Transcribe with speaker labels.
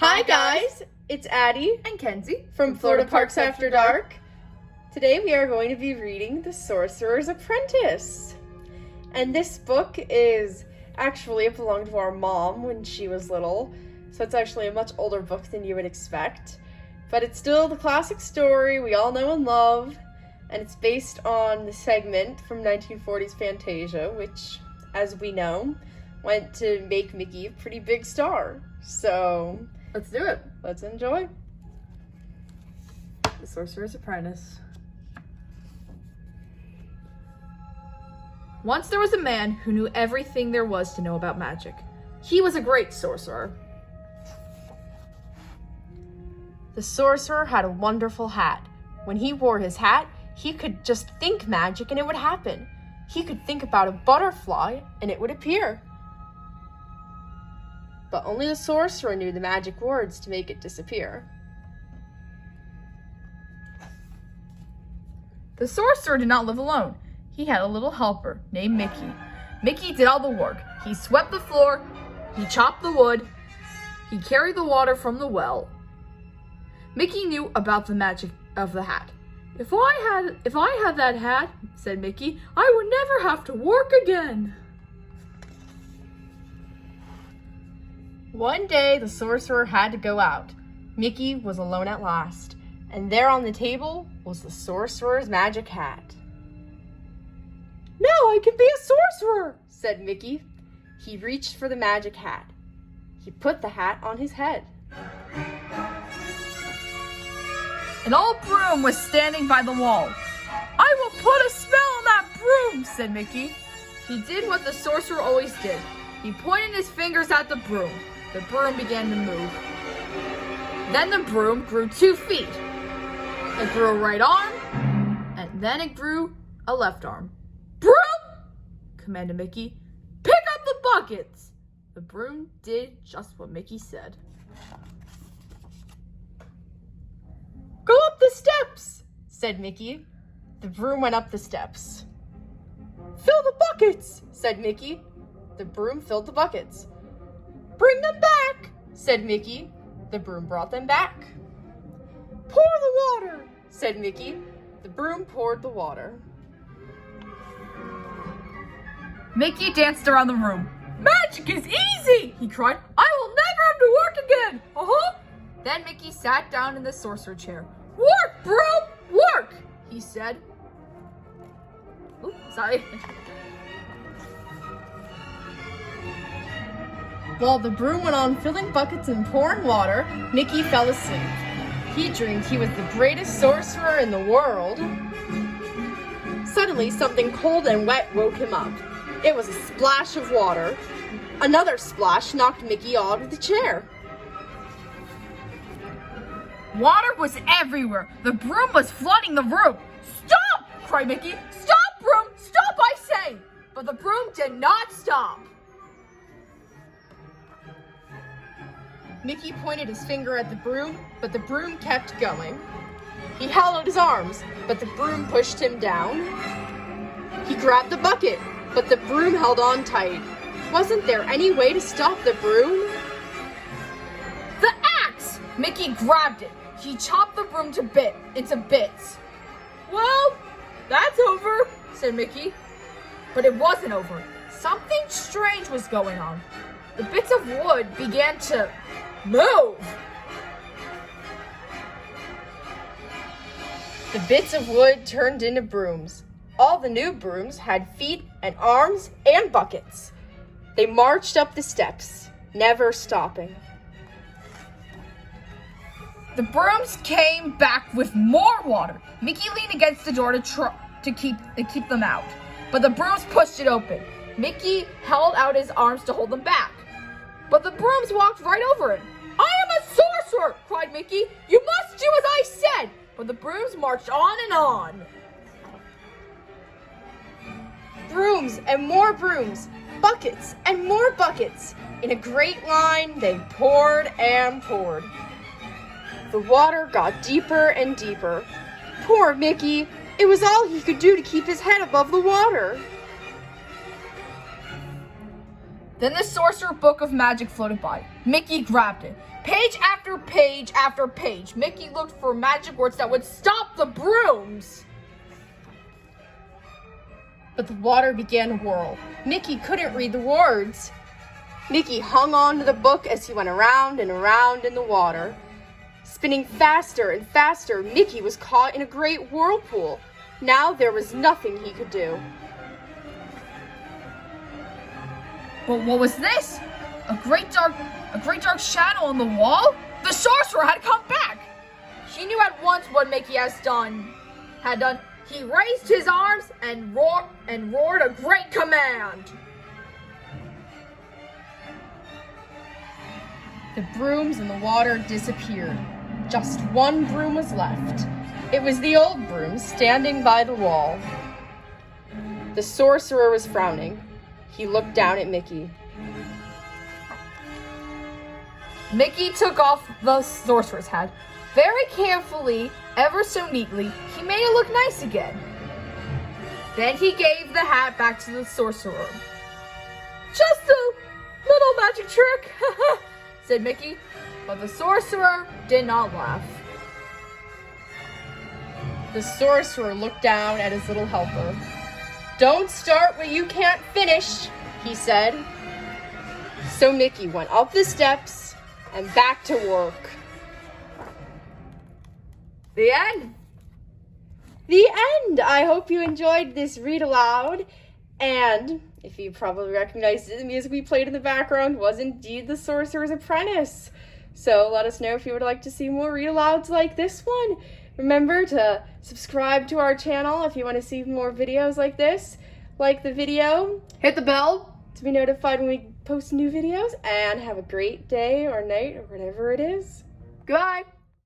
Speaker 1: Hi guys, it's Addie
Speaker 2: and Kenzie
Speaker 1: from Florida Parks After Dark. Today we are going to be reading The Sorcerer's Apprentice. And this book is actually, it belonged to our mom when she was little, so it's actually a much older book than you would expect. But it's still the classic story we all know and love, and it's based on the segment from 1940's Fantasia, which, as we know, went to make Mickey a pretty big star. So
Speaker 2: let's do it.
Speaker 1: Let's enjoy.
Speaker 2: The Sorcerer's Apprentice. Once there was a man who knew everything there was to know about magic. He was a great sorcerer. The sorcerer had a wonderful hat. When he wore his hat, he could just think magic and it would happen. He could think about a butterfly and it would appear. But only the sorcerer knew the magic words to make it disappear. The sorcerer did not live alone. He had a little helper named Mickey. Mickey did all the work. He swept the floor, he chopped the wood, he carried the water from the well. Mickey knew about the magic of the hat. If I had that hat, said Mickey, I would never have to work again. One day, the sorcerer had to go out. Mickey was alone at last, and there on the table was the sorcerer's magic hat. Now I can be a sorcerer, said Mickey. He reached for the magic hat. He put the hat on his head. An old broom was standing by the wall. I will put a spell on that broom, said Mickey. He did what the sorcerer always did. He pointed his fingers at the broom. The broom began to move. Then the broom grew 2 feet. It grew a right arm, and then it grew a left arm. Broom! Commanded Mickey. Pick up the buckets! The broom did just what Mickey said. Go up the steps, said Mickey. The broom went up the steps. Fill the buckets, said Mickey. The broom filled the buckets. Bring them back, said Mickey. The broom brought them back. Pour the water, said Mickey. The broom poured the water. Mickey danced around the room. Magic is easy, he cried. I will never have to work again. Uh-huh. Then Mickey sat down in the sorcerer chair. Work, broom, work, he said. Oops, sorry. While the broom went on filling buckets and pouring water, Mickey fell asleep. He dreamed he was the greatest sorcerer in the world. Suddenly, something cold and wet woke him up. It was a splash of water. Another splash knocked Mickey out of the chair. Water was everywhere. The broom was flooding the room. Stop! Cried Mickey. Stop, broom! Stop, I say! But the broom did not stop. Mickey pointed his finger at the broom, but the broom kept going. He held out his arms, but the broom pushed him down. He grabbed the bucket, but the broom held on tight. Wasn't there any way to stop the broom? The axe! Mickey grabbed it. He chopped the broom into bits. Well, that's over, said Mickey. But it wasn't over. Something strange was going on. The bits of wood began to move. The bits of wood turned into brooms. All the new brooms had feet and arms and buckets. They marched up the steps, never stopping. The brooms came back with more water. Mickey leaned against the door to keep them out, but the brooms pushed it open. Mickey held out his arms to hold them back, but the brooms walked right over it. I am a sorcerer, cried Mickey. You must do as I said. But the brooms marched on and on. Brooms and more brooms, buckets and more buckets. In a great line, they poured and poured. The water got deeper and deeper. Poor Mickey. It was all he could do to keep his head above the water. Then the Sorcerer Book of Magic floated by. Mickey grabbed it. Page after page after page, Mickey looked for magic words that would stop the brooms. But the water began to whirl. Mickey couldn't read the words. Mickey hung on to the book as he went around and around in the water. Spinning faster and faster, Mickey was caught in a great whirlpool. Now there was nothing he could do.
Speaker 3: But what was this? A great dark shadow on the wall? The sorcerer had come back!
Speaker 2: She knew at once what Mickey had done. He raised his arms and roared a great command. The brooms in the water disappeared. Just one broom was left. It was the old broom standing by the wall. The sorcerer was frowning. He looked down at Mickey. Mickey took off the sorcerer's hat. Very carefully, ever so neatly, he made it look nice again. Then he gave the hat back to the sorcerer. Just a little magic trick, said Mickey, but the sorcerer did not laugh. The sorcerer looked down at his little helper. Don't start what you can't finish, he said. So Mickey went up the steps and back to work. The end. The end. I hope you enjoyed this read aloud. And if you probably recognized it, the music we played in the background was indeed the Sorcerer's Apprentice. So let us know if you would like to see more read alouds like this one. Remember to subscribe to our channel if you want to see more videos like this. Like the video, hit the bell to be notified when we post new videos, and have a great day or night or whatever it is. Goodbye.